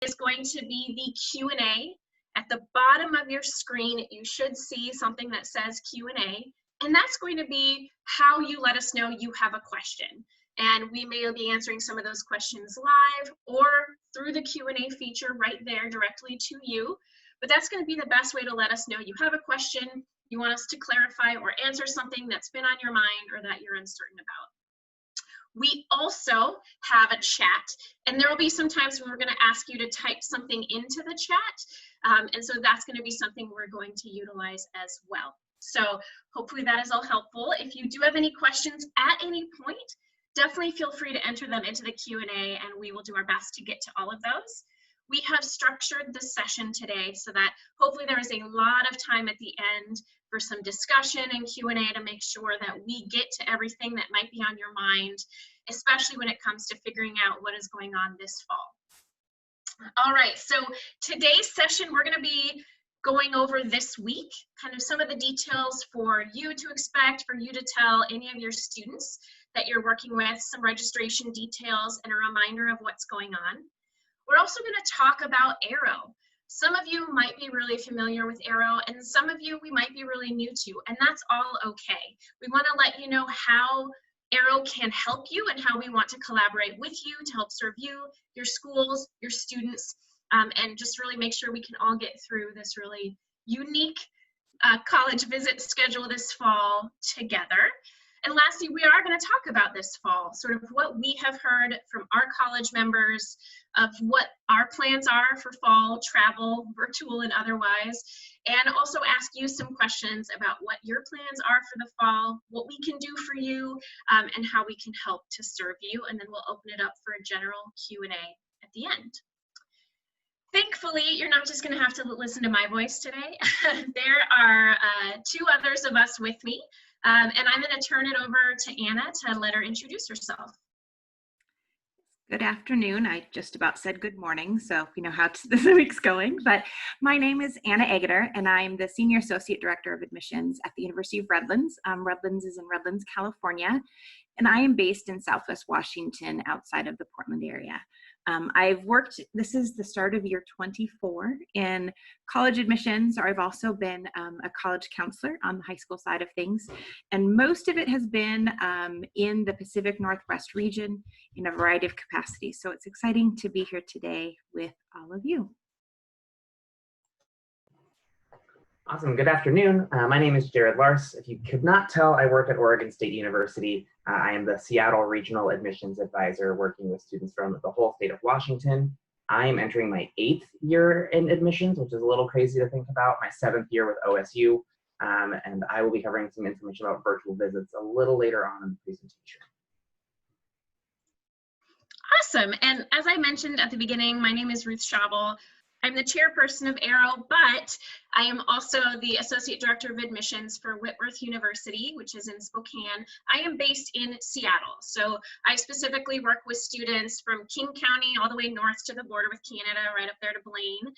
is going to be the Q&A. At the bottom of your screen, you should see something that says Q&A, and that's going to be how you let us know you have a question. And we may be answering some of those questions live or through the Q&A feature right there directly to you. But that's going to be the best way to let us know you have a question, you want us to clarify or answer something that's been on your mind or that you're uncertain about. We also have a chat, and there will be some times when we're going to ask you to type something into the chat, and so that's going to be something we're going to utilize as well. So hopefully that is all helpful. If you do have any questions at any point, definitely feel free to enter them into the Q&A, and we will do our best to get to all of those. We have structured the session today so that hopefully there is a lot of time at the end for some discussion and Q&A to make sure that we get to everything that might be on your mind, especially when it comes to figuring out what is going on this fall. All right, so today's session, we're going to be going over this week, kind of some of the details for you to expect, for you to tell any of your students that you're working with, some registration details, and a reminder of what's going on. We're also going to talk about Arrow. Some of you might be really familiar with Arrow, and some of you we might be really new to, and that's all okay. We want to let you know how Arrow can help you and how we want to collaborate with you to help serve you, your schools, your students, and just really make sure we can all get through this really unique college visit schedule this fall together. And lastly, we are going to talk about this fall, sort of what we have heard from our college members of what our plans are for fall travel, virtual and otherwise, and also ask you some questions about what your plans are for the fall, what we can do for you, and how we can help to serve you. And then we'll open it up for a general Q&A at the end. Thankfully, you're not just going to have to listen to my voice today. There are two others of us with me. And I'm going to turn it over to Anna to let her introduce herself. Good afternoon. I just about said good morning, so we know how this week's going. But my name is Anna Agutter, and I'm the Senior Associate Director of Admissions at the University of Redlands. Redlands is in Redlands, California, and I am based in Southwest Washington outside of the Portland area. I've worked, this is the start of year 24 in college admissions, or I've also been a college counselor on the high school side of things. And most of it has been in the Pacific Northwest region in a variety of capacities. So it's exciting to be here today with all of you. Awesome. Good afternoon. My name is Jared Lars. If you could not tell, I work at Oregon State University. I am the Seattle Regional Admissions Advisor working with students from the whole state of Washington. I am entering my 8th year in admissions, which is a little crazy to think about, my 7th year with OSU. And I will be covering some information about virtual visits a little later on in the presentation. Awesome. And as I mentioned at the beginning, my name is Ruth Schabel. I'm the chairperson of Arrow, but I am also the Associate Director of Admissions for Whitworth University, which is in Spokane. I am based in Seattle, so I specifically work with students from King County all the way north to the border with Canada, right up there to Blaine.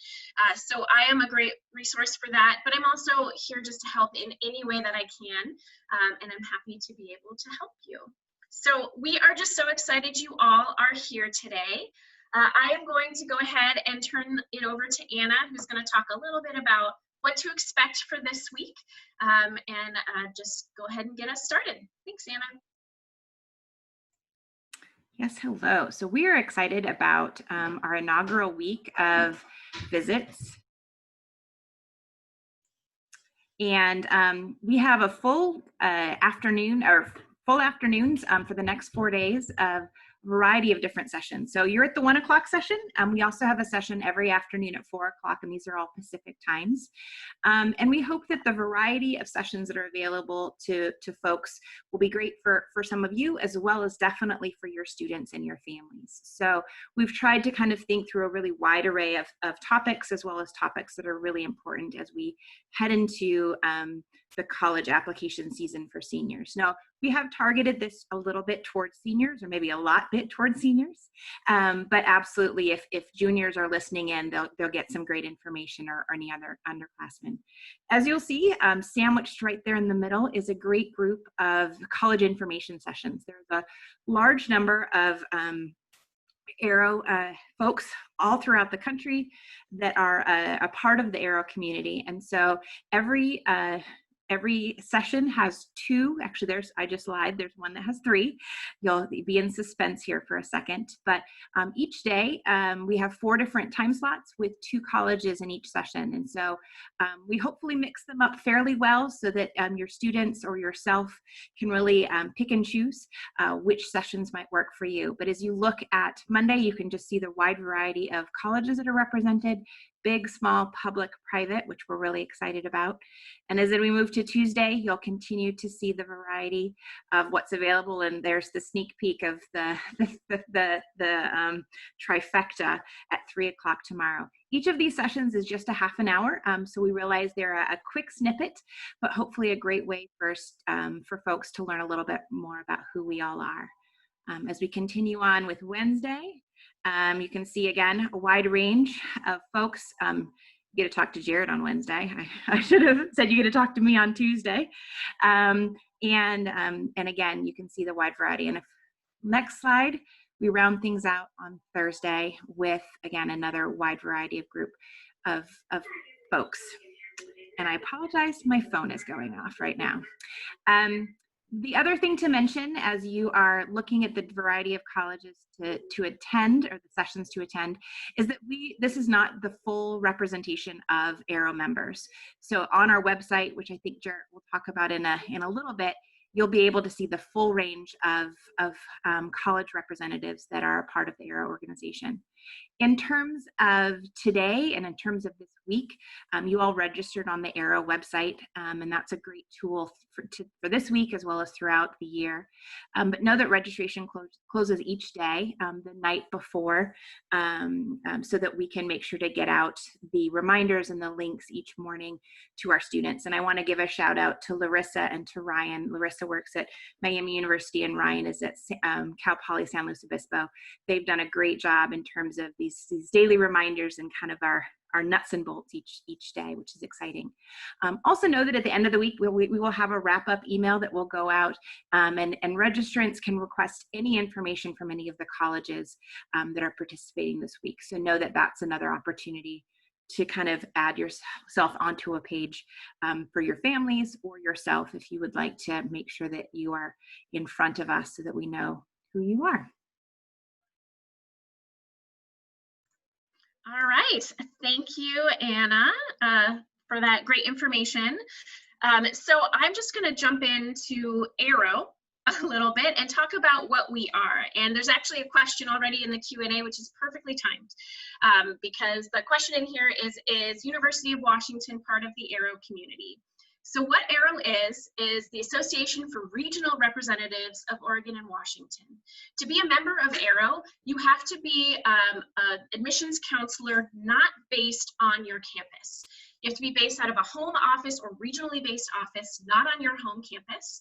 So I am a great resource for that, but I'm also here just to help in any way that I can, and I'm happy to be able to help you. So we are just so excited you all are here today. I am going to go ahead and turn it over to Anna, who's going to talk a little bit about what to expect for this week, and just go ahead and get us started. Thanks, Anna. Yes, hello. So we are excited about our inaugural week of visits. And we have a full afternoon, or full afternoons for the next 4 days of variety of different sessions. So you're at the 1 o'clock session. We also have a session every afternoon at 4 o'clock, and these are all Pacific times. And we hope that the variety of sessions that are available to folks will be great for some of you, as well as definitely for your students and your families. So we've tried to kind of think through a really wide array of topics, as well as topics that are really important as we head into the college application season for seniors. Now, we have targeted this a little bit towards seniors, or maybe a lot bit towards seniors, but absolutely, if juniors are listening in, they'll get some great information, or any other underclassmen. As you'll see, sandwiched right there in the middle is a great group of college information sessions. There's a large number of Arrow folks all throughout the country that are a part of the Arrow community. And so every session has two, actually I just lied, there's one that has three. You'll be in suspense here for a second, but each day we have 4 different time slots with 2 colleges in each session. And so we hopefully mix them up fairly well so that your students or yourself can really pick and choose which sessions might work for you. But as you look at Monday, you can just see the wide variety of colleges that are represented, big, small, public, private, which we're really excited about. And as we move to Tuesday, you'll continue to see the variety of what's available. And there's the sneak peek of the trifecta at 3 o'clock tomorrow. Each of these sessions is just a half an hour. So we realize they're a quick snippet, but hopefully a great way first for folks to learn a little bit more about who we all are. As we continue on with Wednesday, you can see again a wide range of folks. You get to talk to Jared on Wednesday. I should have said you get to talk to me on Tuesday. And again, you can see the wide variety. And next slide, we round things out on Thursday with, again, another wide variety of group of folks. And I apologize, my phone is going off right now. The other thing to mention as you are looking at the variety of colleges to attend, or the sessions to attend, is that this is not the full representation of Arrow members. So on our website, which I think Jarrett will talk about in a little bit, you'll be able to see the full range of college representatives that are a part of the Arrow organization. In terms of today and in terms of this week, you all registered on the Arrow website, and that's a great tool for this week as well as throughout the year. But know that registration closes each day the night before, so that we can make sure to get out the reminders and the links each morning to our students. And I want to give a shout out to Larissa and to Ryan. Larissa works at Miami University and Ryan is at Cal Poly San Luis Obispo. They've done a great job in terms of these daily reminders and kind of our nuts and bolts each day, which is exciting. Also know that at the end of the week, we will have a wrap-up email that will go out, and registrants can request any information from any of the colleges that are participating this week. So know that that's another opportunity to kind of add yourself onto a page for your families or yourself if you would like to make sure that you are in front of us so that we know who you are. All right, thank you, Anna, for that great information. So I'm just going to jump into Arrow a little bit and talk about what we are. And there's actually a question already in the Q&A, which is perfectly timed, because the question in here is University of Washington part of the Arrow community? So what Arrow is the Association for Regional Representatives of Oregon and Washington. To be a member of Arrow, you have to be an admissions counselor not based on your campus. You have to be based out of a home office or regionally based office, not on your home campus,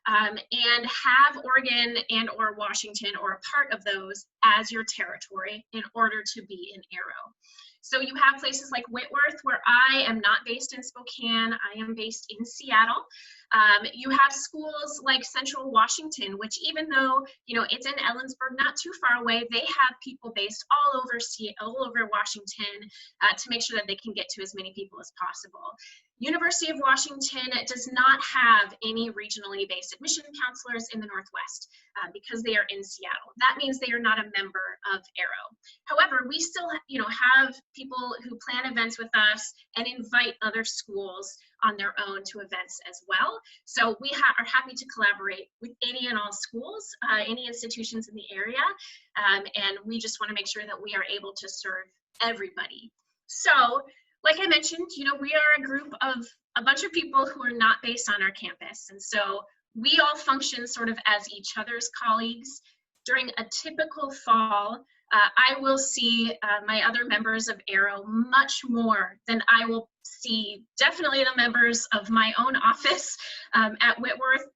and have Oregon and or Washington or a part of those as your territory in order to be in Arrow. So you have places like Whitworth, where I am not based in Spokane, I am based in Seattle. You have schools like Central Washington, which even though it's in Ellensburg, not too far away, they have people based all over Washington to make sure that they can get to as many people as possible. University of Washington does not have any regionally based admission counselors in the Northwest because they are in Seattle. That means they are not a member of Arrow. However, we still have people who plan events with us and invite other schools on their own to events as well. So we are happy to collaborate with any and all schools, any institutions in the area, and we just want to make sure that we are able to serve everybody. So like I mentioned, we are a group of a bunch of people who are not based on our campus. And so we all function sort of as each other's colleagues. During a typical fall, I will see my other members of Arrow much more than I will see definitely the members of my own office at Whitworth,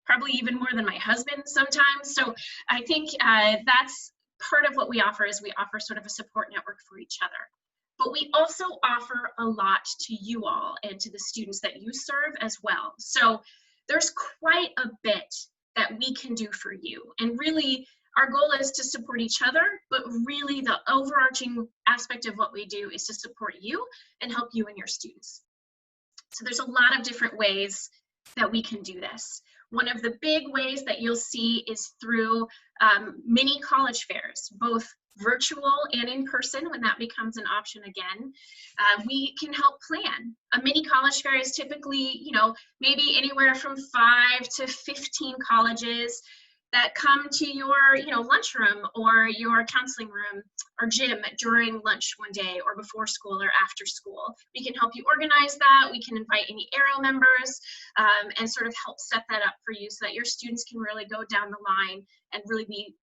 probably even more than my husband sometimes. So I think that's part of what we offer, is we offer sort of a support network for each other. But we also offer a lot to you all and to the students that you serve as well. So there's quite a bit that we can do for you. And really, Our goal is to support each other, but really the overarching aspect of what we do is to support you and help you and your students. So there's a lot of different ways that we can do this. One of the big ways that you'll see is through mini college fairs, both virtual and in person when that becomes an option again. We can help plan. A mini college fair is typically, maybe anywhere from 5 to 15 colleges that come to your, lunchroom or your counseling room or gym during lunch one day or before school or after school. We can help you organize that. We can invite any Arrow members and sort of help set that up for you so that your students can really go down the line and really be,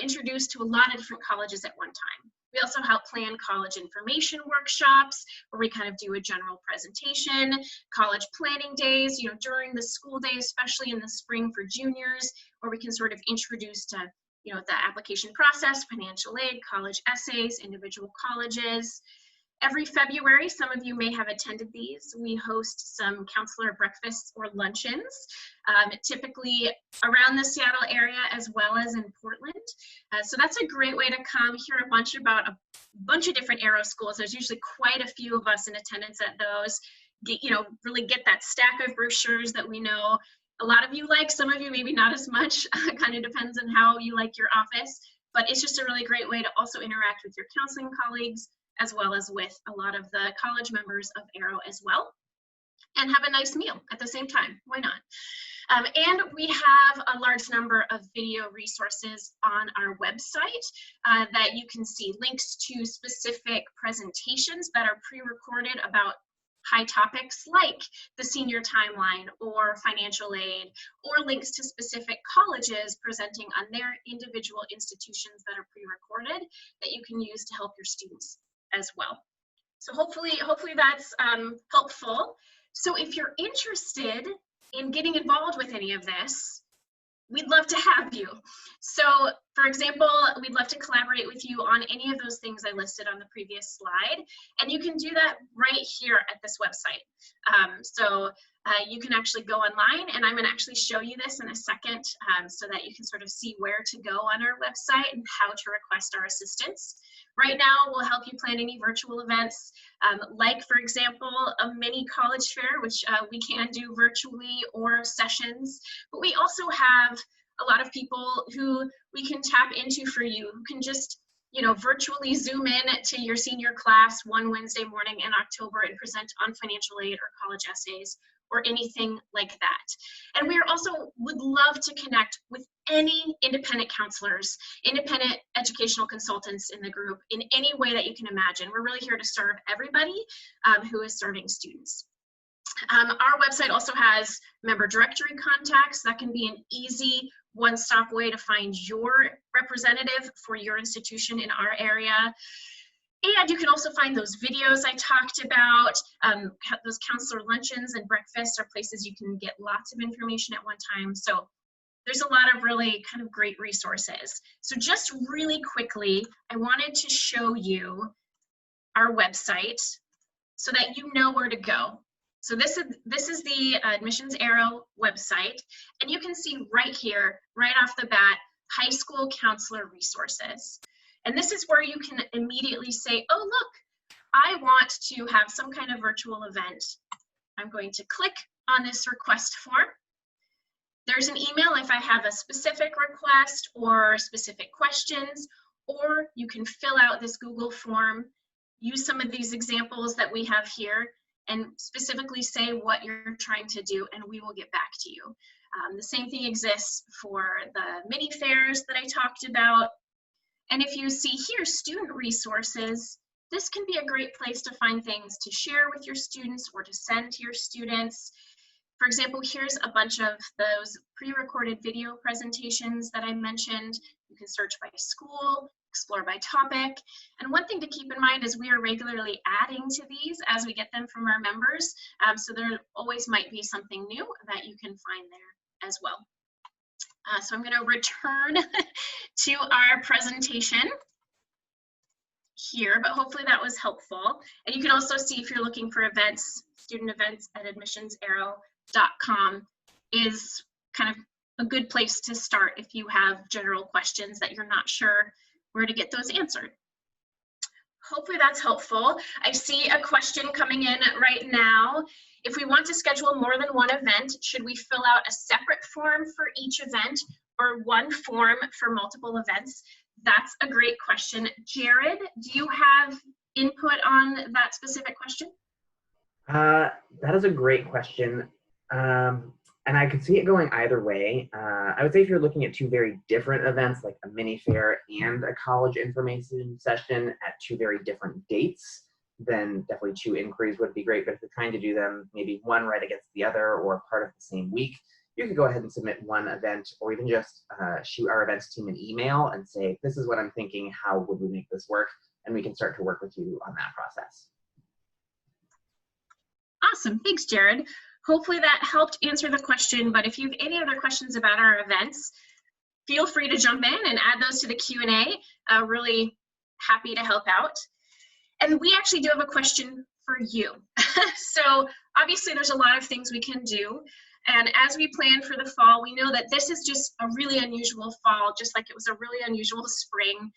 introduced to a lot of different colleges at one time. We also help plan college information workshops where we kind of do a general presentation, college planning days, during the school day, especially in the spring for juniors, where we can sort of introduce to, the application process, financial aid, college essays, individual colleges. Every February, some of you may have attended these, we host some counselor breakfasts or luncheons, typically around the Seattle area as well as in Portland. So that's a great way to come hear a bunch about a bunch of different Arrow schools. There's usually quite a few of us in attendance at those. Really get that stack of brochures that we know a lot of you like, some of you maybe not as much, kind of depends on how you like your office, but it's just a really great way to also interact with your counseling colleagues as well as with a lot of the college members of Arrow as well, and have a nice meal at the same time. Why not? And we have a large number of video resources on our website that you can see links to specific presentations that are pre-recorded about high topics like the senior timeline or financial aid, or links to specific colleges presenting on their individual institutions that are pre-recorded that you can use to help your students as well. So hopefully that's helpful. So if you're interested in getting involved with any of this, we'd love to have you. So for example, we'd love to collaborate with you on any of those things I listed on the previous slide. And you can do that right here at this website. You can actually go online, and I'm gonna actually show you this in a second so that you can sort of see where to go on our website and how to request our assistance. Right now, we'll help you plan any virtual events, like for example, a mini college fair, which we can do virtually, or sessions, but we also have a lot of people who we can tap into for you, who can just virtually zoom in to your senior class one Wednesday morning in October and present on financial aid or college essays or anything like that. And we also would love to connect with any independent counselors, independent educational consultants in the group in any way that you can imagine. We're really here to serve everybody who is serving students. Our website also has member directory contacts. That can be an easy one-stop way to find your representative for your institution in our area. And you can also find those videos I talked about. Those counselor luncheons and breakfasts are places you can get lots of information at one time. So there's a lot of really kind of great resources. So just really quickly, I wanted to show you our website so that you know where to go. So this is the Admissions Arrow website, and you can see right here, right off the bat, high school counselor resources. And this is where you can immediately say, oh, look, I want to have some kind of virtual event. I'm going to click on this request form. There's an email if I have a specific request or specific questions, or you can fill out this Google form, use some of these examples that we have here, and specifically say what you're trying to do, and we will get back to you. The same thing exists for the mini fairs that I talked about. And if you see here, student resources, this can be a great place to find things to share with your students or to send to your students. For example, here's a bunch of those pre-recorded video presentations that I mentioned. You can search by school, explore by topic. And one thing to keep in mind is we are regularly adding to these as we get them from our members. So there always might be something new that you can find there as well. So I'm going to return to our presentation here, but hopefully that was helpful. And you can also see if you're looking for events, student events at admissionsarrow.com is kind of a good place to start if you have general questions that you're not sure where to get those answered. Hopefully that's helpful. I see a question coming in right now. If we want to schedule more than one event, should we fill out a separate form for each event or one form for multiple events? That's a great question. Jared, do you have input on that specific question? That is a great question. And I could see it going either way. I would say if you're looking at two very different events, like a mini fair and a college information session at two very different dates, then definitely two inquiries would be great. But if you're trying to do them maybe one right against the other or part of the same week, you could go ahead and submit one event, or even just shoot our events team an email and say, this is what I'm thinking, how would we make this work? And we can start to work with you on that process. Awesome, thanks, Jared. Hopefully that helped answer the question, but if you have any other questions about our events, feel free to jump in and add those to the Q&A. Really happy to help out. And we actually do have a question for you. So obviously there's a lot of things we can do. And as we plan for the fall, we know that this is just a really unusual fall, just like it was a really unusual spring,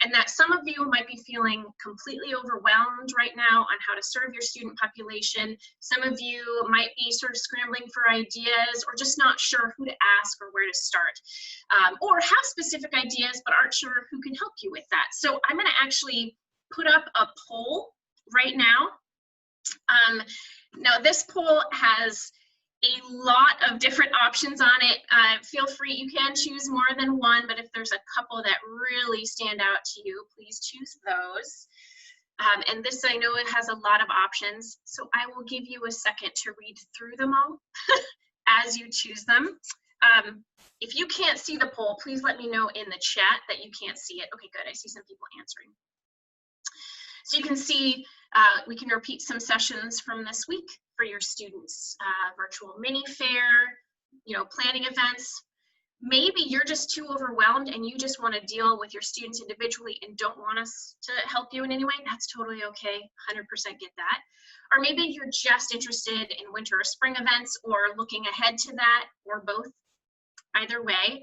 and that some of you might be feeling completely overwhelmed right now on how to serve your student population. Some of you might be sort of scrambling for ideas or just not sure who to ask or where to start, or have specific ideas but aren't sure who can help you with that. So I'm going to actually put up a poll right now. Now this poll has a lot of different options on it. Feel free, you can choose more than one, but if there's a couple that really stand out to you, please choose those. And this, I know it has a lot of options, so I will give you a second to read through them all as you choose them. If you can't see the poll, please let me know in the chat that you can't see it. Okay, good, I see some people answering. So you can see, we can repeat some sessions from this week for your students, virtual mini fair, planning events. Maybe you're just too overwhelmed and you just want to deal with your students individually and don't want us to help you in any way. That's totally okay, 100% get that. Or maybe you're just interested in winter or spring events or looking ahead to that, or both. Either way,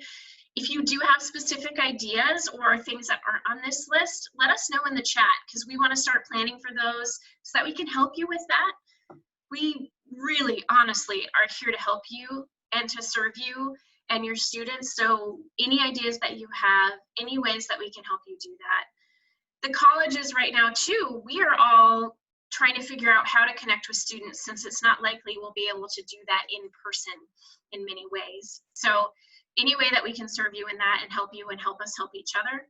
if you do have specific ideas or things that aren't on this list, let us know in the chat, because we want to start planning for those so that we can help you with that. We really, honestly, are here to help you and to serve you and your students. So any ideas that you have, any ways that we can help you do that. The colleges right now too, we are all trying to figure out how to connect with students, since it's not likely we'll be able to do that in person in many ways. So any way that we can serve you in that and help you and help us help each other,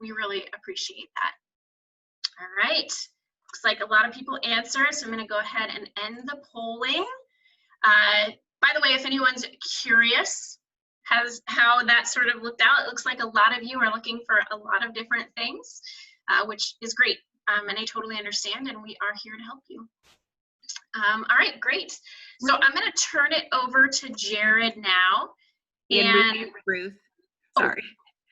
we really appreciate that. All right, looks like a lot of people answered, so I'm going to go ahead and end the polling. By the way, if anyone's curious how that sort of looked out, it looks like a lot of you are looking for a lot of different things, which is great, and I totally understand, and we are here to help you. All right, great. So I'm going to turn it over to Jared now. And Ruth, sorry.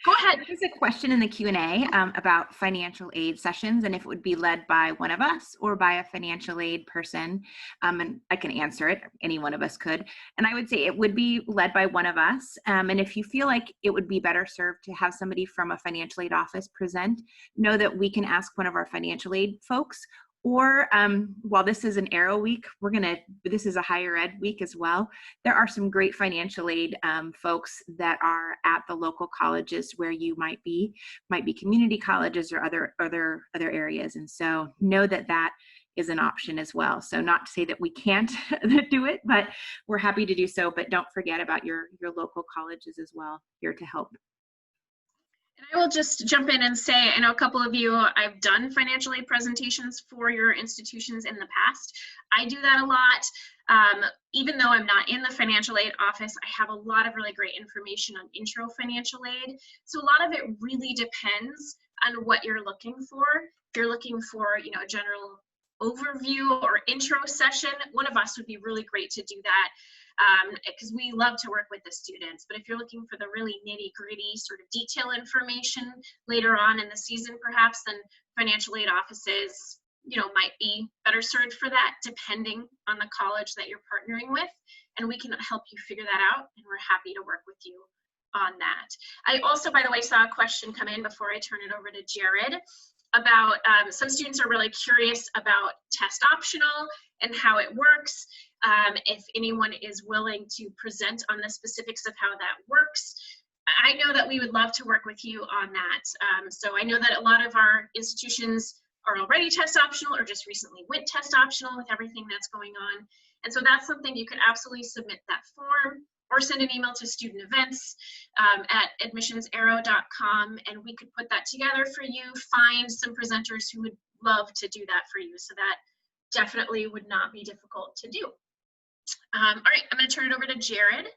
Go ahead. There's a question in the Q&A about financial aid sessions and if it would be led by one of us or by a financial aid person. And I can answer it, any one of us could. And I would say it would be led by one of us. And if you feel like it would be better served to have somebody from a financial aid office present, know that we can ask one of our financial aid folks. Or while this is an Arrow week, this is a higher ed week as well. There are some great financial aid folks that are at the local colleges where you might be community colleges or other areas. And so know that that is an option as well. So not to say that we can't do it, but we're happy to do so. But don't forget about your local colleges as well, here to help. And I will just jump in and say, I know a couple of you, I've done financial aid presentations for your institutions in the past. I do that a lot. Even though I'm not in the financial aid office, I have a lot of really great information on intro financial aid. So a lot of it really depends on what you're looking for. If you're looking for, a general overview or intro session, one of us would be really great to do that. Because we love to work with the students. But if you're looking for the really nitty-gritty sort of detail information later on in the season, perhaps, then financial aid offices, might be better served for that, depending on the college that you're partnering with. and we can help you figure that out, and we're happy to work with you on that. I also, by the way, saw a question come in before I turn it over to Jared about some students are really curious about test optional and how it works. If anyone is willing to present on the specifics of how that works, I know that we would love to work with you on that. So I know that a lot of our institutions are already test optional or just recently went test optional with everything that's going on. And so that's something you could absolutely submit that form or send an email to student events at admissionsarrow.com, and we could put that together for you, find some presenters who would love to do that for you. So that definitely would not be difficult to do. All right, I'm going to turn it over to Jared.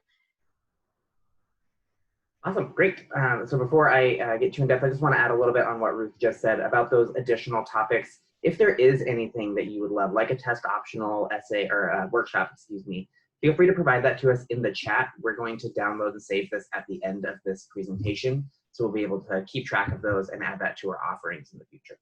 Awesome, great. So before I get too in depth, I just want to add a little bit on what Ruth just said about those additional topics. If there is anything that you would love, like a test optional essay or a workshop, excuse me, feel free to provide that to us in the chat. We're going to download and save this at the end of this presentation, so we'll be able to keep track of those and add that to our offerings in the future.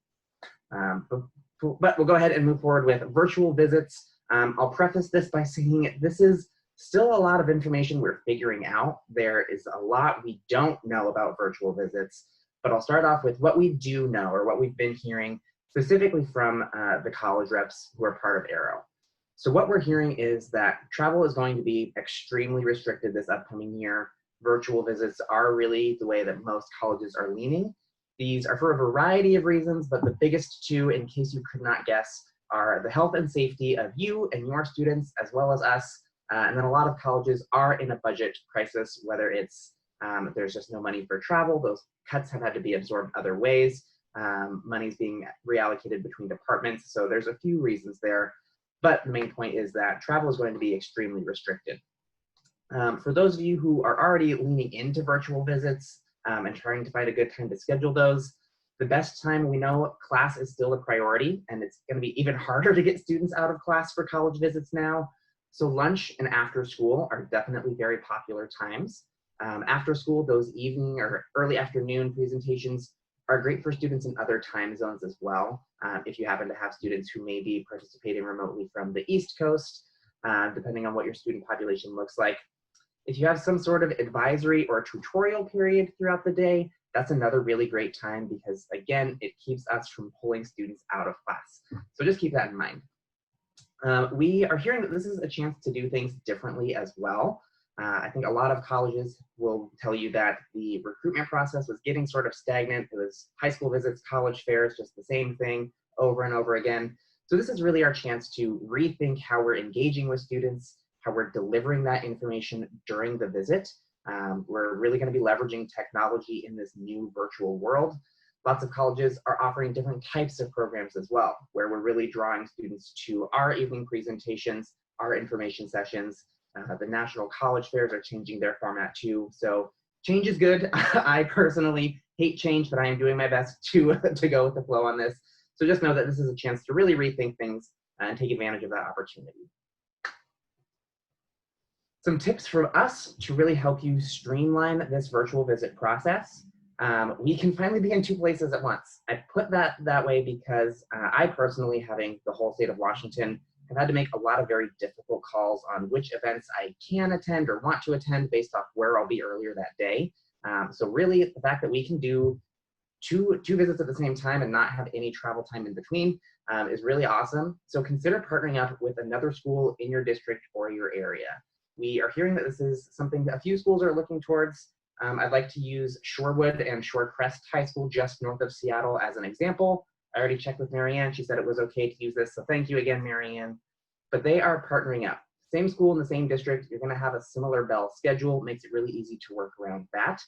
But we'll go ahead and move forward with virtual visits. I'll preface this by saying this is still a lot of information we're figuring out. There is a lot we don't know about virtual visits, but I'll start off with what we do know, or what we've been hearing specifically from the college reps who are part of Arrow. So what we're hearing is that travel is going to be extremely restricted this upcoming year. Virtual visits are really the way that most colleges are leaning. These are for a variety of reasons, but the biggest two, in case you could not guess, are the health and safety of you and your students, as well as us. And then a lot of colleges are in a budget crisis, whether it's there's just no money for travel. Those cuts have had to be absorbed other ways. Money's being reallocated between departments. So there's a few reasons there. But the main point is that travel is going to be extremely restricted. For those of you who are already leaning into virtual visits and trying to find a good time to schedule those, the best time, we know class is still a priority, and it's going to be even harder to get students out of class for college visits now. So lunch and after school are definitely very popular times. After school, those evening or early afternoon presentations are great for students in other time zones as well. If you happen to have students who may be participating remotely from the East Coast, depending on what your student population looks like. If you have some sort of advisory or tutorial period throughout the day, that's another really great time because, again, it keeps us from pulling students out of class. So just keep that in mind. We are hearing that this is a chance to do things differently as well. I think a lot of colleges will tell you that the recruitment process was getting sort of stagnant. It was high school visits, college fairs, just the same thing over and over again. So this is really our chance to rethink how we're engaging with students, how we're delivering that information during the visit. We're really going to be leveraging technology in this new virtual world. Lots of colleges are offering different types of programs as well, where we're really drawing students to our evening presentations, our information sessions. The national college fairs are changing their format too. So change is good. I personally hate change, but I am doing my best to go with the flow on this. So just know that this is a chance to really rethink things and take advantage of that opportunity. Some tips from us to really help you streamline this virtual visit process. We can finally be in two places at once. I put that way because I personally, having the whole state of Washington, have had to make a lot of very difficult calls on which events I can attend or want to attend based off where I'll be earlier that day. So really, the fact that we can do two visits at the same time and not have any travel time in between is really awesome. So consider partnering up with another school in your district or your area. We are hearing that this is something that a few schools are looking towards. I'd like to use Shorewood and Shorecrest High School just north of Seattle as an example. I already checked with Marianne. She said it was okay to use this, so thank you again, Marianne. But they are partnering up. Same school in the same district. You're going to have a similar bell schedule. Makes it really easy to work around that.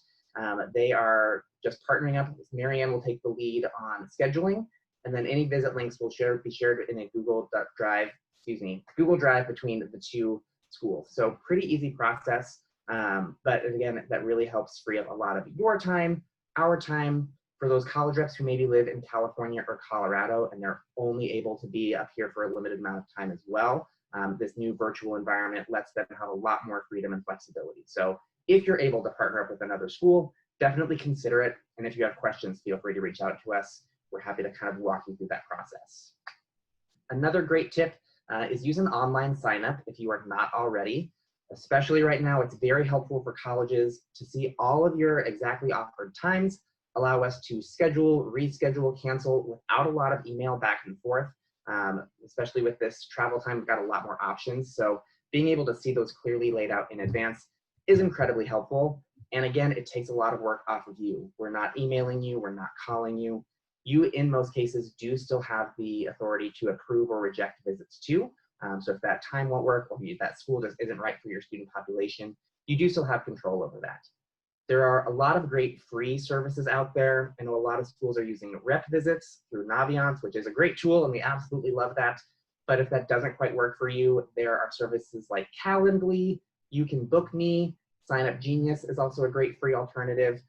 They are just partnering up. Marianne will take the lead on scheduling, and then any visit links will be shared in a Google Drive between the two schools. So pretty easy process. But again, that really helps free up a lot of your time, our time, for those college reps who maybe live in California or Colorado and they're only able to be up here for a limited amount of time as well. This new virtual environment lets them have a lot more freedom and flexibility. So if you're able to partner up with another school, definitely consider it. And if you have questions, feel free to reach out to us. We're happy to kind of walk you through that process. Another great tip is use an online sign up if you are not already. Especially right now, it's very helpful for colleges to see all of your exactly offered times, allow us to schedule, reschedule, cancel without a lot of email back and forth. Especially with this travel time, we've got a lot more options. So being able to see those clearly laid out in advance is incredibly helpful. And again, it takes a lot of work off of you. We're not emailing you, we're not calling you. You, in most cases, do still have the authority to approve or reject visits too. So if that time won't work, or that school just isn't right for your student population, you do still have control over that. There are a lot of great free services out there. I know a lot of schools are using rep visits through Naviance, which is a great tool, and we absolutely love that. But if that doesn't quite work for you, there are services like Calendly, You Can Book Me, Sign Up Genius is also a great free alternative.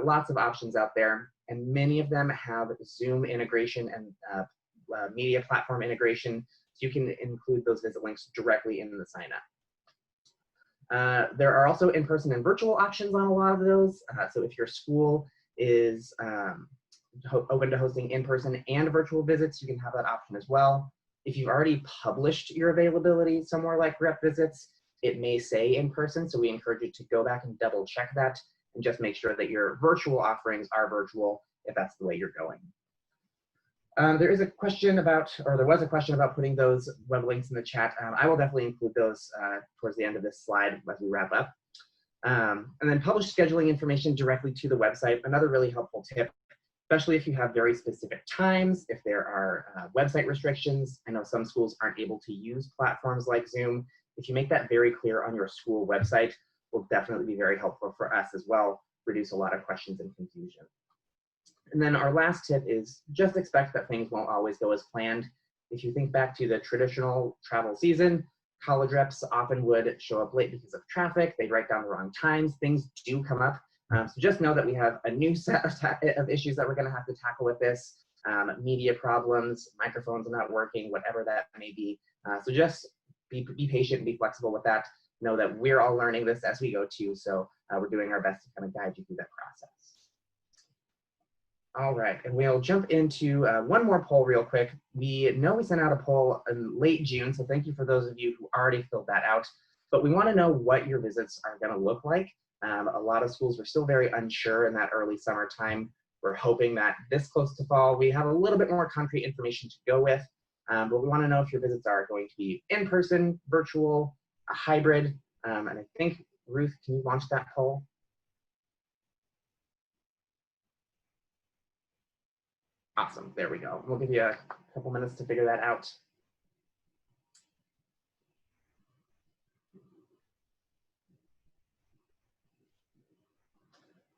Lots of options out there, and many of them have Zoom integration and media platform integration, so you can include those visit links directly in the sign up. There are also in-person and virtual options on a lot of those. So if your school is open to hosting in-person and virtual visits, you can have that option as well. If you've already published your availability somewhere like Rep Visits, it may say in person, so we encourage you to go back and double check that and just make sure that your virtual offerings are virtual if that's the way you're going. There is a question about, or there was a question about putting those web links in the chat. I will definitely include those towards the end of this slide as we wrap up. And then publish scheduling information directly to the website. Another really helpful tip, especially if you have very specific times, if there are website restrictions. I know some schools aren't able to use platforms like Zoom. If you make that very clear on your school website, will definitely be very helpful for us as well, reduce a lot of questions and confusion. And then our last tip is just expect that things won't always go as planned. If you think back to the traditional travel season, college reps often would show up late because of traffic. They'd write down the wrong times. Things do come up. So just know that we have a new set of issues that we're going to have to tackle with this. Media problems, microphones not working, whatever that may be. So just be patient and be flexible with that. Know that we're all learning this as we go too. So we're doing our best to kind of guide you through that process. All right, and we'll jump into one more poll real quick. We know we sent out a poll in late June, so thank you for those of you who already filled that out. But we want to know what your visits are going to look like. A lot of schools are still very unsure in that early summertime. We're hoping that this close to fall, we have a little bit more concrete information to go with. But we want to know if your visits are going to be in-person, virtual, a hybrid. And I think, Ruth, can you launch that poll? Awesome, there we go. We'll give you a couple minutes to figure that out.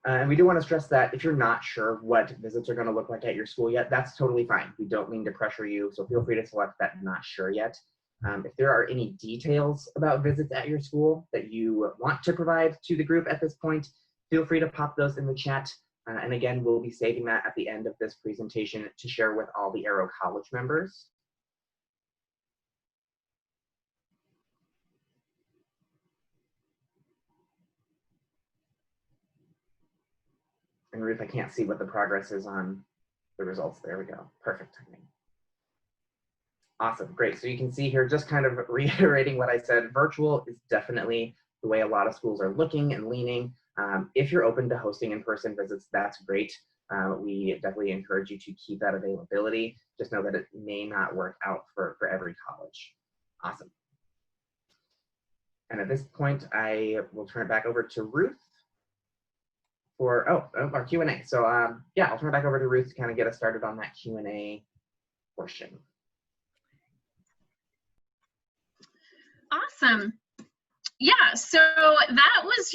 And we do want to stress that if you're not sure what visits are going to look like at your school yet, that's totally fine. We don't mean to pressure you, so feel free to select that not sure yet. If there are any details about visits at your school that you want to provide to the group at this point, feel free to pop those in the chat. And again, we'll be saving that at the end of this presentation to share with all the Arrow College members. And Ruth, I can't see what the progress is on the results. There we go. Perfect timing. Awesome, great. So you can see here, just kind of reiterating what I said, virtual is definitely the way a lot of schools are looking and leaning. If you're open to hosting in-person visits, that's great. We definitely encourage you to keep that availability. Just know that it may not work out for every college. Awesome. And at this point, I will turn it back over to Ruth for, our Q&A. So yeah, I'll turn it back over to Ruth to kind of get us started on that Q&A portion. Awesome. Yeah, so that was,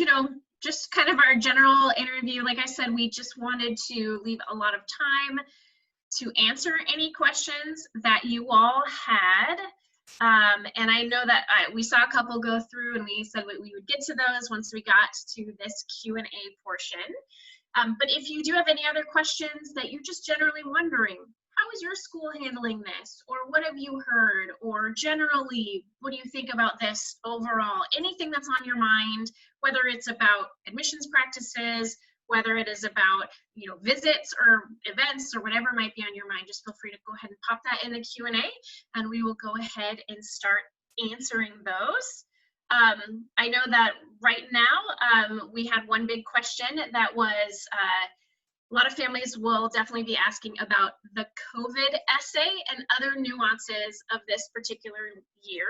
just kind of our general interview. Like I said, we just wanted to leave a lot of time to answer any questions that you all had. And I know that we saw a couple go through, and we said we would get to those once we got to this Q&A portion. But if you do have any other questions that you're just generally wondering, how is your school handling this? Or what have you heard? Or generally, what do you think about this overall? Anything that's on your mind, whether it's about admissions practices, whether it is about visits or events or whatever might be on your mind, just feel free to go ahead and pop that in the Q&A, and we will go ahead and start answering those. I know that right now we had one big question that was a lot of families will definitely be asking about the COVID essay and other nuances of this particular year.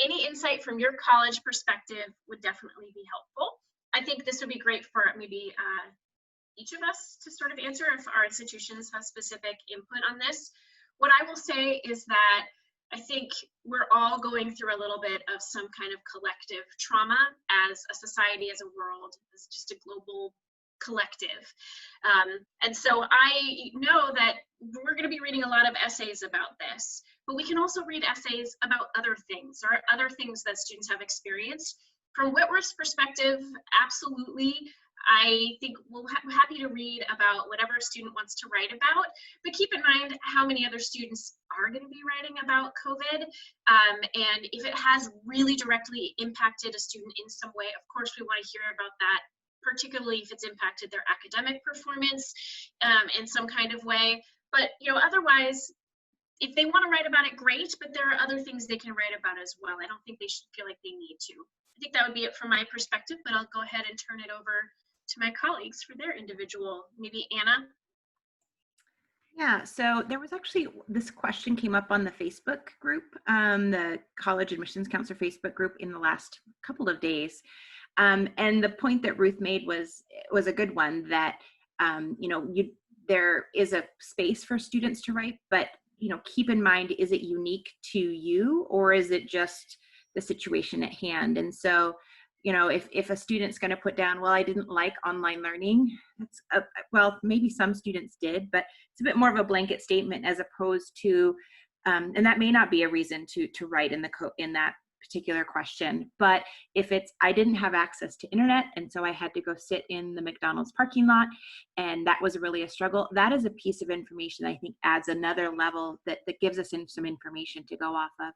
Any insight from your college perspective would definitely be helpful. I think this would be great for maybe each of us to sort of answer if our institutions have specific input on this. What I will say is that I think we're all going through a little bit of some kind of collective trauma as a society, as a world, as just a global collective. And so I know that we're going to be reading a lot of essays about this, but we can also read essays about other things or other things that students have experienced. From Whitworth's perspective, absolutely. I think we're happy to read about whatever a student wants to write about, but keep in mind how many other students are going to be writing about COVID. And if it has really directly impacted a student in some way, of course, we want to hear about that, particularly if it's impacted their academic performance in some kind of way. But otherwise, if they want to write about it, great, but there are other things they can write about as well. I don't think they should feel like they need to. I think that would be it from my perspective, but I'll go ahead and turn it over to my colleagues for their individual. Maybe Anna? Yeah, so there was actually, this question came up on the Facebook group, the College Admissions Counselor Facebook group in the last couple of days. And the point that Ruth made was a good one, that there is a space for students to write, but keep in mind, is it unique to you, or is it just the situation at hand? And so if a student's going to put down, well, I didn't like online learning, that's well, maybe some students did, but it's a bit more of a blanket statement as opposed to, and that may not be a reason to write in that particular question. But if it's, I didn't have access to internet, and so I had to go sit in the McDonald's parking lot, and that was really a struggle, that is a piece of information I think adds another level that gives us some information to go off of.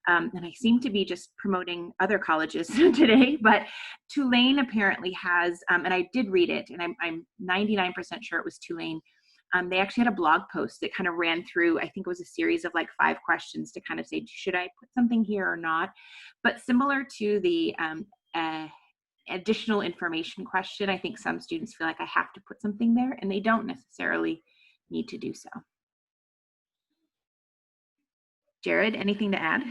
And I seem to be just promoting other colleges today, but Tulane apparently has, and I did read it, and I'm 99% sure it was Tulane. They actually had a blog post that kind of ran through, I think it was a series of like 5 questions to kind of say, should I put something here or not? But similar to the additional information question, I think some students feel like I have to put something there, and they don't necessarily need to do so. Jared, anything to add?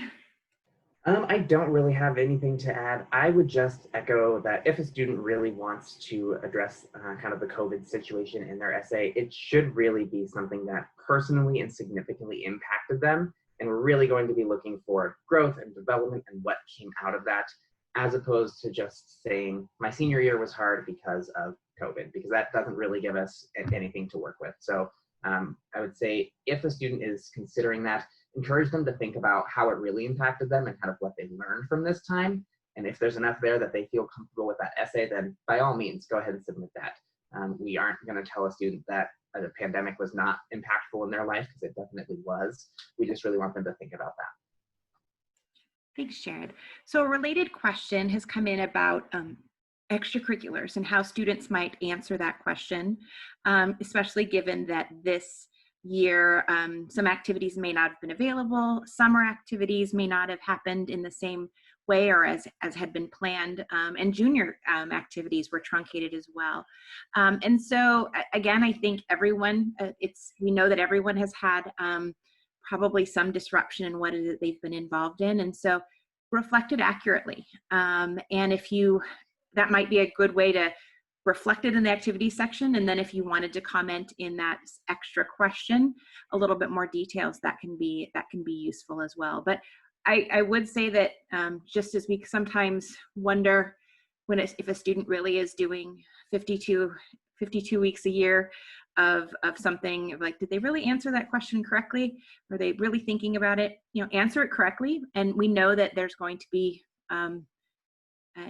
I don't really have anything to add. I would just echo that if a student really wants to address kind of the COVID situation in their essay, it should really be something that personally and significantly impacted them. And we're really going to be looking for growth and development and what came out of that, as opposed to just saying my senior year was hard because of COVID, because that doesn't really give us anything to work with. So I would say if a student is considering that, encourage them to think about how it really impacted them and kind of what they learned from this time. And if there's enough there that they feel comfortable with that essay, then by all means, go ahead and submit that. We aren't going to tell a student that the pandemic was not impactful in their life, because it definitely was. We just really want them to think about that. Thanks, Jared. So a related question has come in about extracurriculars and how students might answer that question, especially given that this year some activities may not have been available, summer activities may not have happened in the same way or as had been planned, and junior activities were truncated as well. And so again, I think everyone, we know that everyone has had probably some disruption in what it is they've been involved in, and so reflect it accurately. And that might be a good way to reflect it in the activity section, and then if you wanted to comment in that extra question a little bit more details, that can be useful as well. But I would say that just as we sometimes wonder if a student really is doing 52 weeks a year of something, like, did they really answer that question correctly? Are they really thinking about it? Answer it correctly, and we know that there's going to be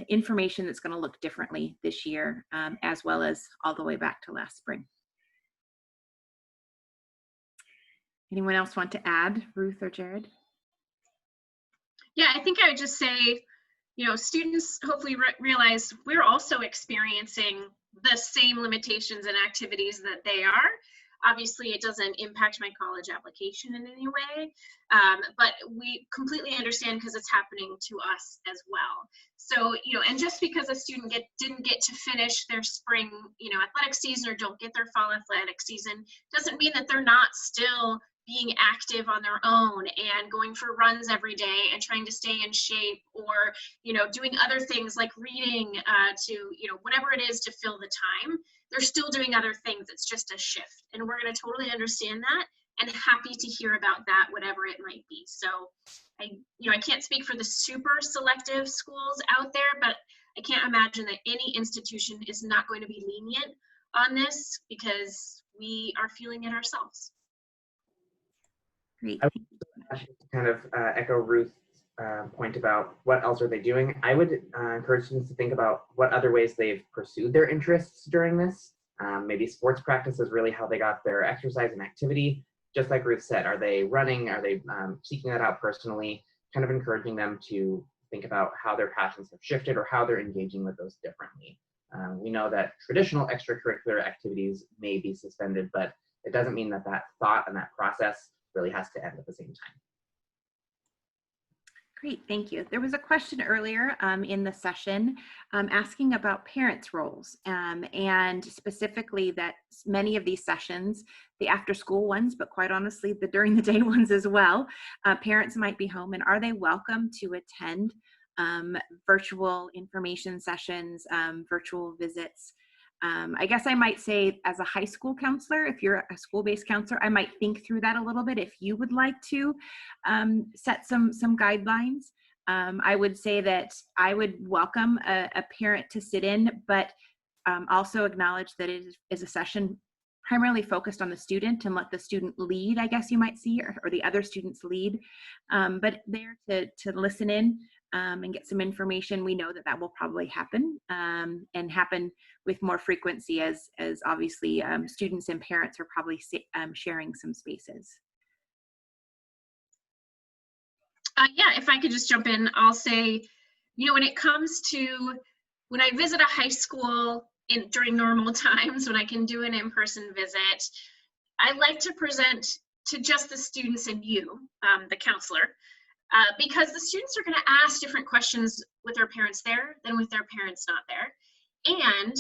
information that's going to look differently this year, as well as all the way back to last spring. Anyone else want to add, Ruth or Jared? Yeah, I think I would just say, students hopefully realize we're also experiencing the same limitations and activities that they are. Obviously, it doesn't impact my college application in any way, but we completely understand because it's happening to us as well. So, you know, and just because a student didn't get to finish their spring, you know, athletic season or don't get their fall athletic season doesn't mean that they're not still being active on their own and going for runs every day and trying to stay in shape, or, you know, doing other things like reading to, you know, whatever it is to fill the time. They're still doing other things. It's just a shift. And we're going to totally understand that and happy to hear about that, whatever it might be. So I can't speak for the super selective schools out there, but I can't imagine that any institution is not going to be lenient on this because we are feeling it ourselves. Great. I would kind of echo Ruth's point about what else are they doing. I would encourage students to think about what other ways they've pursued their interests during this. Maybe sports practice is really how they got their exercise and activity. Just like Ruth said, are they running? Are they seeking that out personally? Kind of encouraging them to think about how their passions have shifted or how they're engaging with those differently. We know that traditional extracurricular activities may be suspended, but it doesn't mean that that thought and that process really has to end at the same time. Great, thank you. There was a question earlier in the session asking about parents' roles and specifically that many of these sessions, the after school ones, but quite honestly, the during the day ones as well, parents might be home, and are they welcome to attend virtual information sessions, virtual visits? I guess I might say as a high school counselor, if you're a school-based counselor, I might think through that a little bit if you would like to set some guidelines. I would say that I would welcome a parent to sit in, but also acknowledge that it is a session primarily focused on the student and let the student lead, I guess you might see, or the other students lead, but there to listen in and get some information. We know that that will probably happen and happen with more frequency as obviously students and parents are probably sharing some spaces. Yeah, if I could just jump in, I'll say, you know, when it comes to when I visit a high school during normal times, when I can do an in-person visit, I like to present to just the students and you, the counselor, because the students are going to ask different questions with their parents there than with their parents not there. And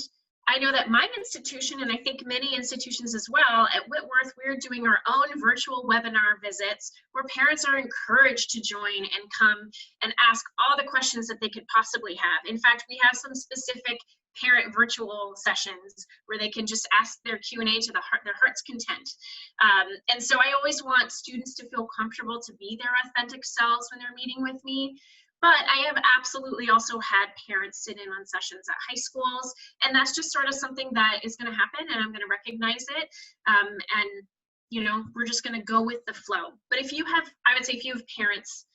I know that my institution, and I think many institutions as well, at Whitworth, we're doing our own virtual webinar visits where parents are encouraged to join and come and ask all the questions that they could possibly have. In fact, we have some specific parent virtual sessions where they can just ask their Q&A to their heart's content. And so I always want students to feel comfortable to be their authentic selves when they're meeting with me. But I have absolutely also had parents sit in on sessions at high schools, and that's just sort of something that is going to happen, and I'm going to recognize it. And, you know, we're just going to go with the flow. But if you have, I would say if you have parents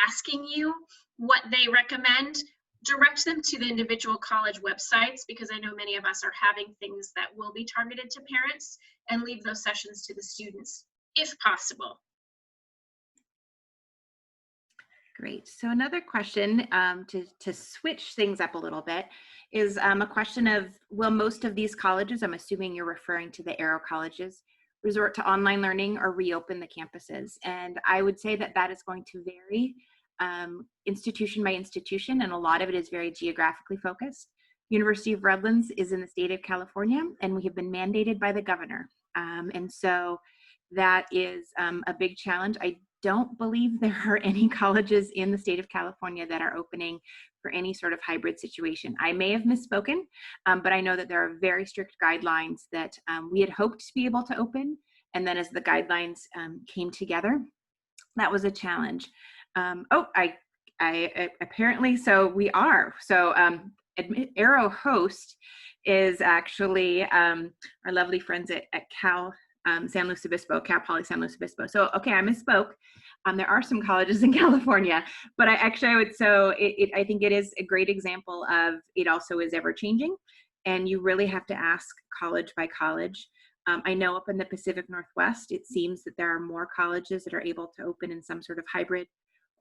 asking you what they recommend, direct them to the individual college websites, because I know many of us are having things that will be targeted to parents, and leave those sessions to the students if possible. Great. So another question to switch things up a little bit is a question of, will most of these colleges, I'm assuming you're referring to the Aero colleges, resort to online learning or reopen the campuses? And I would say that that is going to vary institution by institution, and a lot of it is very geographically focused. University of Redlands is in the state of California, and we have been mandated by the governor. And so that is a big challenge. I don't believe there are any colleges in the state of California that are opening for any sort of hybrid situation. I may have misspoken, but I know that there are very strict guidelines that we had hoped to be able to open. And then as the guidelines came together, that was a challenge. I apparently, so we are. So Aero Host is actually our lovely friends at Cal San Luis Obispo, Cal Poly San Luis Obispo. So, okay, I misspoke. There are some colleges in California, but I think it is a great example of it also is ever changing, and you really have to ask college by college. I know up in the Pacific Northwest, it seems that there are more colleges that are able to open in some sort of hybrid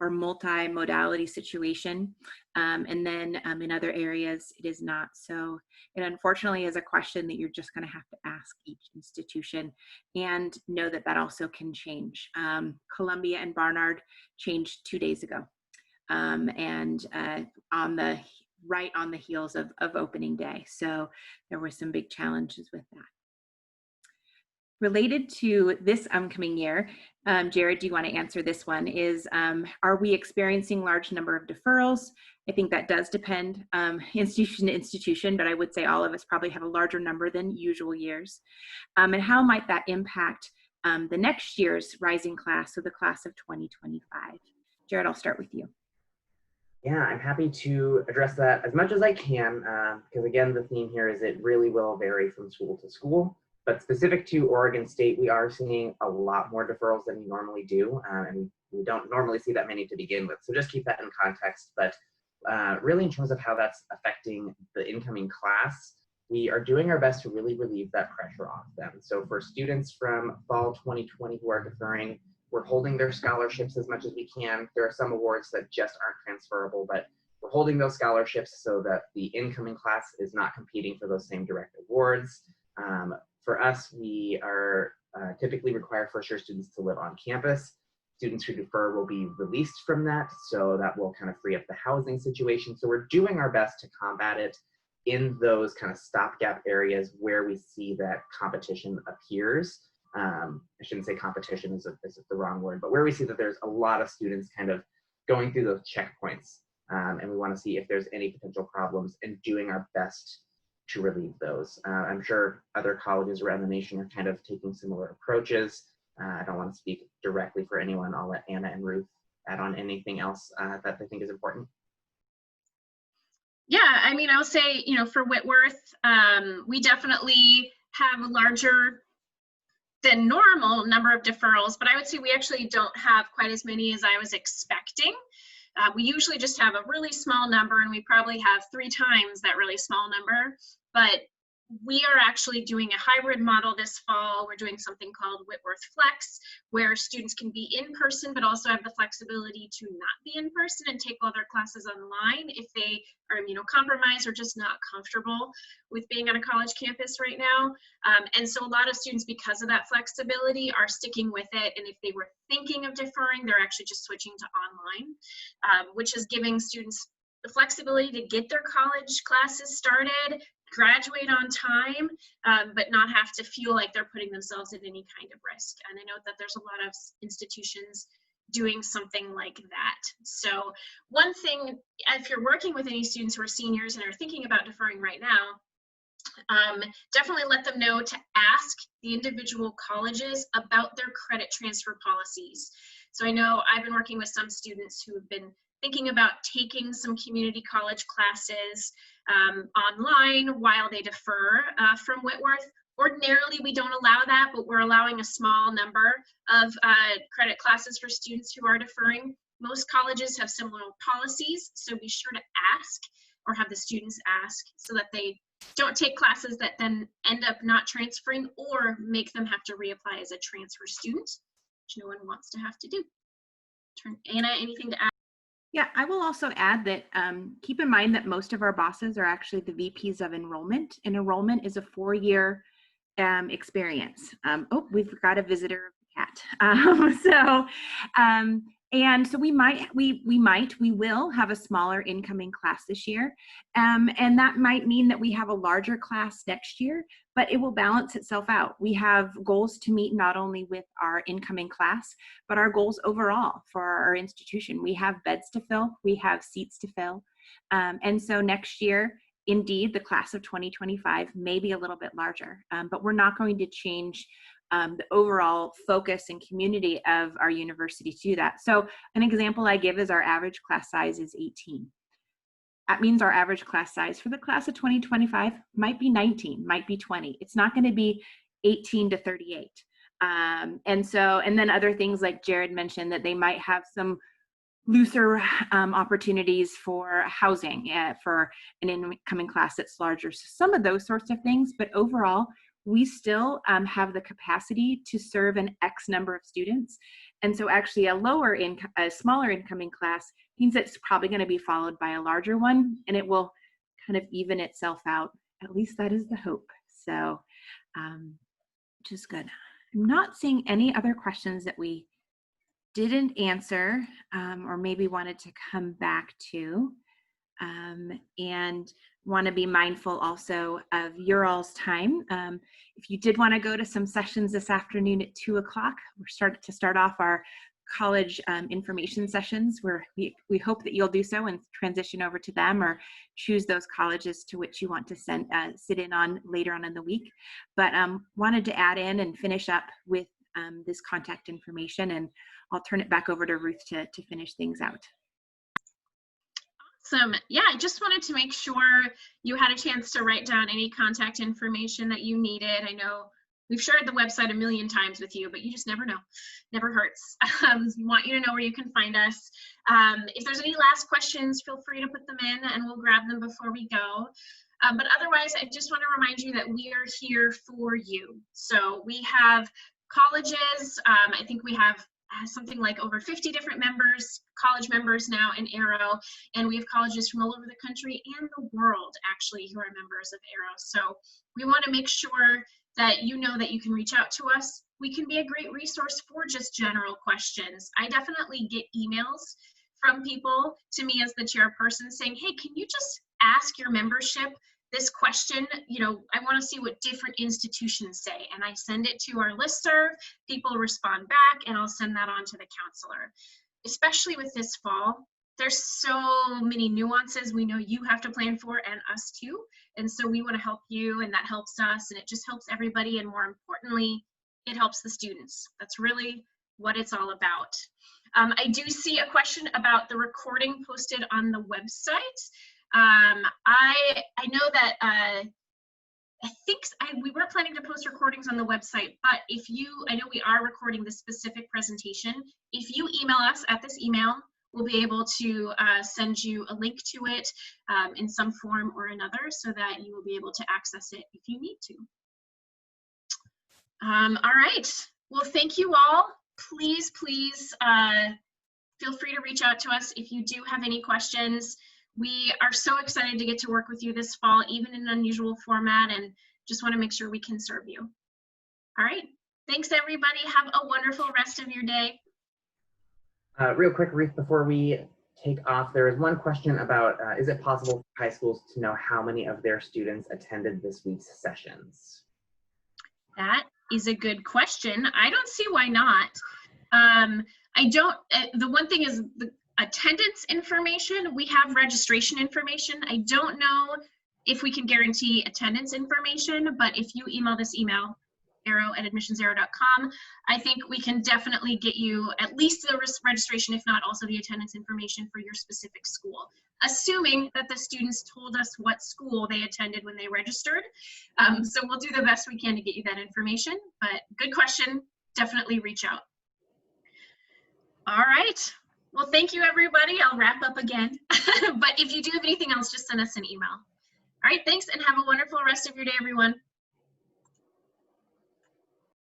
or multi-modality situation. And then in other areas, it is not. So it unfortunately is a question that you're just going to have to ask each institution, and know that that also can change. Columbia and Barnard changed 2 days ago, and right on the heels of opening day. So there were some big challenges with that. Related to this upcoming year, Jared, do you want to answer this one? Are we experiencing large number of deferrals? I think that does depend institution to institution, but I would say all of us probably have a larger number than usual years. And how might that impact the next year's rising class, so the class of 2025? Jared, I'll start with you. Yeah, I'm happy to address that as much as I can, because again, the theme here is it really will vary from school to school. But specific to Oregon State, we are seeing a lot more deferrals than we normally do, and we don't normally see that many to begin with. So just keep that in context. But really, in terms of how that's affecting the incoming class, we are doing our best to really relieve that pressure off them. So for students from fall 2020 who are deferring, we're holding their scholarships as much as we can. There are some awards that just aren't transferable, but we're holding those scholarships so that the incoming class is not competing for those same direct awards. For us, we are typically require first-year students to live on campus. Students who defer will be released from that, so that will kind of free up the housing situation. So we're doing our best to combat it in those kind of stopgap areas where we see that competition appears. I shouldn't say competition is the wrong word, but where we see that there's a lot of students kind of going through those checkpoints, and we want to see if there's any potential problems and doing our best to relieve those. I'm sure other colleges around the nation are kind of taking similar approaches. I don't want to speak directly for anyone. I'll let Anna and Ruth add on anything else that they think is important. Yeah, I mean, I'll say, for Whitworth, we definitely have a larger than normal number of deferrals, but I would say we actually don't have quite as many as I was expecting. We usually just have a really small number, and we probably have 3 times that really small number, but we are actually doing a hybrid model this fall. We're doing something called Whitworth Flex, where students can be in person, but also have the flexibility to not be in person and take all their classes online if they are immunocompromised or just not comfortable with being on a college campus right now. And so a lot of students, because of that flexibility, are sticking with it. And if they were thinking of deferring, they're actually just switching to online, which is giving students the flexibility to get their college classes started, graduate on time, but not have to feel like they're putting themselves at any kind of risk. And I know that there's a lot of institutions doing something like that. So one thing, if you're working with any students who are seniors and are thinking about deferring right now, definitely let them know to ask the individual colleges about their credit transfer policies. So I know I've been working with some students who have been thinking about taking some community college classes online while they defer from Whitworth. Ordinarily, we don't allow that, but we're allowing a small number of credit classes for students who are deferring. Most colleges have similar policies, so be sure to ask or have the students ask so that they don't take classes that then end up not transferring or make them have to reapply as a transfer student, which no one wants to have to do. Anna, anything to add? Yeah, I will also add that keep in mind that most of our bosses are actually the VPs of enrollment, and enrollment is a 4-year experience. Oh, we've got a visitor of the cat. And so we will have a smaller incoming class this year. And that might mean that we have a larger class next year, but it will balance itself out. We have goals to meet not only with our incoming class, but our goals overall for our institution. We have beds to fill, we have seats to fill. And so next year, indeed, the class of 2025 may be a little bit larger, but we're not going to change the overall focus and community of our university to do that. So an example I give is our average class size is 18. That means our average class size for the class of 2025 might be 19, might be 20. It's not going to be 18 to 38. And then other things like Jared mentioned, that they might have some looser opportunities for housing for an incoming class that's larger. So some of those sorts of things, but overall, we still have the capacity to serve an X number of students. And so actually a smaller incoming class means it's probably going to be followed by a larger one, and it will kind of even itself out. At least that is the hope. So, which is good. I'm not seeing any other questions that we didn't answer or maybe wanted to come back to. And want to be mindful also of your all's time. If you did want to go to some sessions this afternoon at 2 o'clock, we're start off our college information sessions where we hope that you'll do so and transition over to them or choose those colleges to which you want to sit in on later on in the week. But wanted to add in and finish up with this contact information, and I'll turn it back over to Ruth to finish things out. Awesome. Yeah, I just wanted to make sure you had a chance to write down any contact information that you needed. I know we've shared the website a million times with you, but you just never know. Never hurts. We want you to know where you can find us. If there's any last questions, feel free to put them in and we'll grab them before we go. But otherwise, I just want to remind you that we are here for you. So we have colleges. I think we have something like over 50 different college members now in Arrow, and we have colleges from all over the country and the world actually who are members of Arrow. So we want to make sure that you know that you can reach out to us. We can be a great resource for just general questions. I definitely get emails from people to me as the chairperson saying, hey, can you just ask your membership this question? You know, I want to see what different institutions say. And I send it to our listserv, people respond back, and I'll send that on to the counselor. Especially with this fall, there's so many nuances we know you have to plan for, and us too. And so we want to help you, and that helps us, and it just helps everybody. And more importantly, it helps the students. That's really what it's all about. I do see a question about the recording posted on the website. I know that I think we were planning to post recordings on the website, but I know we are recording this specific presentation. If you email us at this email, we'll be able to send you a link to it in some form or another so that you will be able to access it if you need to. All right, well, thank you all. Please feel free to reach out to us if you do have any questions. We are so excited to get to work with you this fall, even in an unusual format, and just want to make sure we can serve you. All right. Thanks, everybody. Have a wonderful rest of your day. Real quick, Ruth, before we take off, there is one question about, is it possible for high schools to know how many of their students attended this week's sessions? That is a good question. I don't see why not. The one thing is the attendance information, we have registration information. I don't know if we can guarantee attendance information, but if you email this email, arrow@admissionsarrow.com, I think we can definitely get you at least the registration, if not also the attendance information for your specific school, assuming that the students told us what school they attended when they registered. So we'll do the best we can to get you that information, but good question, definitely reach out. All right. Well, thank you, everybody. I'll wrap up again. But if you do have anything else, just send us an email. All right, thanks, and have a wonderful rest of your day, everyone.